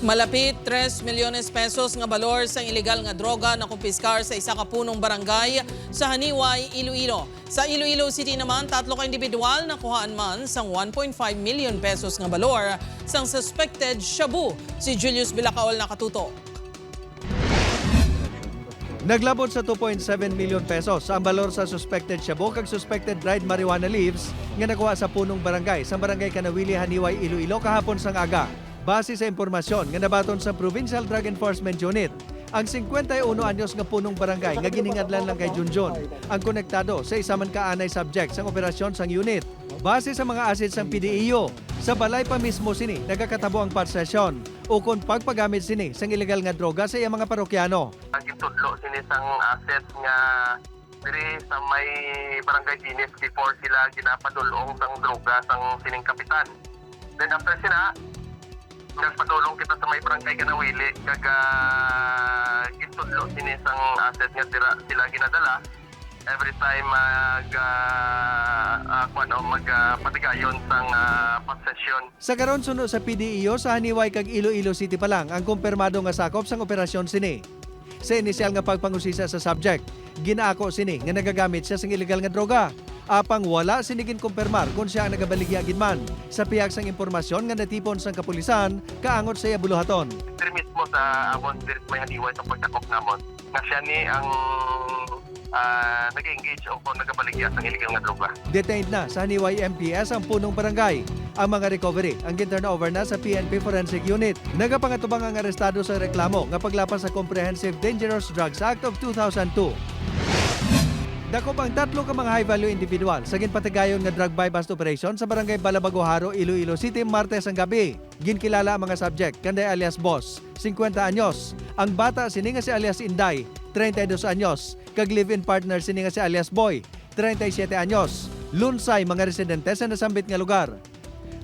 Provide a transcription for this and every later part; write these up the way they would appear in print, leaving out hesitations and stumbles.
Malapit 3 milyones pesos nga balor sa ilegal nga droga na kumpiskar sa isa ka punong barangay sa Haniway, Iloilo. Sa Iloilo City naman, 3 ka individual na kuhaan man sang 1.5 million pesos nga balor sang suspected shabu. Si Julius Bilacaol nakatuto. Naglabot sa 2.7 million pesos ang balor sa suspected shabu kag suspected dried marijuana leaves nga nakuha sa punong barangay sa barangay Kanawili, Haniway, Iloilo kahapon sang aga. Base sa impormasyon nga nabaton sa Provincial Drug Enforcement Unit, ang 51 anyos nga punong barangay nga giningadlan lang kay Junjun ang konektado sa isa man kaanay subject sang operasyon sang unit. Base sa mga assets sang PDEO, sa balay pa mismo sini nagakatabo ang parsesyon o kung pagpagamit sini sang ilegal nga droga sa iyang mga parokyano. Gitudlo sini sang assets nga diri sa may barangay Dinis before sila ginapadulong sang droga sang sining kapitan. Then after sina nagpadulong kita sa may barangay Kanawili kag gitudlo sini sang asset nga sila ginadala every time magpatigayon sang possession. Sa karon suno sa PDEO sa Haniway kag Iloilo City pa lang ang kumpirmado nga sakop sang operasyon sini. Sa inisyal nga pagpangusisa sa subject, ginaako sini nga nagagamit siya sang ilegal nga droga. Apang wala sinigin kumpirmar kung siya ang nagabaligya ginman sa pihak sang impormasyon nga natipon sang kapulisan kaangot sa iya buluhaton. Diri mismo sa amon diri may Haniway sa pagtakop namon nga siya ni ang nag-engage o kung nagabaligya sang illegal nga droga. Detained na sa Haniway MPS ang punong barangay. Ang mga recovery ang turn over na sa PNP Forensic Unit. Nagapangatubang ang arestado sa reklamo nga paglapas sa Comprehensive Dangerous Drugs Act of 2002. Dakop ang 3 ka mga high-value individual sa ginpatigayon nga drug buy bust operation sa barangay Balabagoharo, Iloilo City, Martes ang gabi. Ginkilala ang mga subject, kanday alias Boss, 50 anyos. Ang bata sini nga si alias Inday, 32 anyos. Kag live-in partner sini nga si alias Boy, 37 anyos. Lunsay mga residente sa nasambit nga lugar.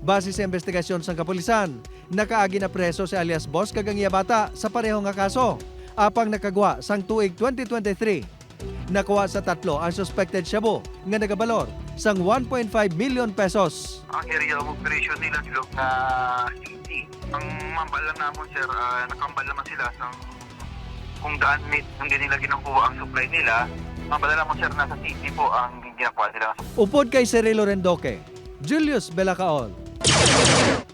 Base sa investigasyon sang kapulisan, nakaagi na preso si alias Boss kag ang iya bata sa pareho nga kaso. Apang nakagwa sang tuig 2023. Nakuha sa 3 ang suspected shabu nga nagabalor sang 1.5 million pesos. Ang area of operation nila silog na city. Ang mambal lang namon sir, nakambal naman sila sa kung daan meet ang nila ginakuha ang supply nila. Mambal naman sir, nasa city po ang ginakuha nila. Upod kay Cirilo Rendoque, Julius Bilacaol.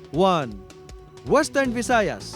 1. Western Visayas.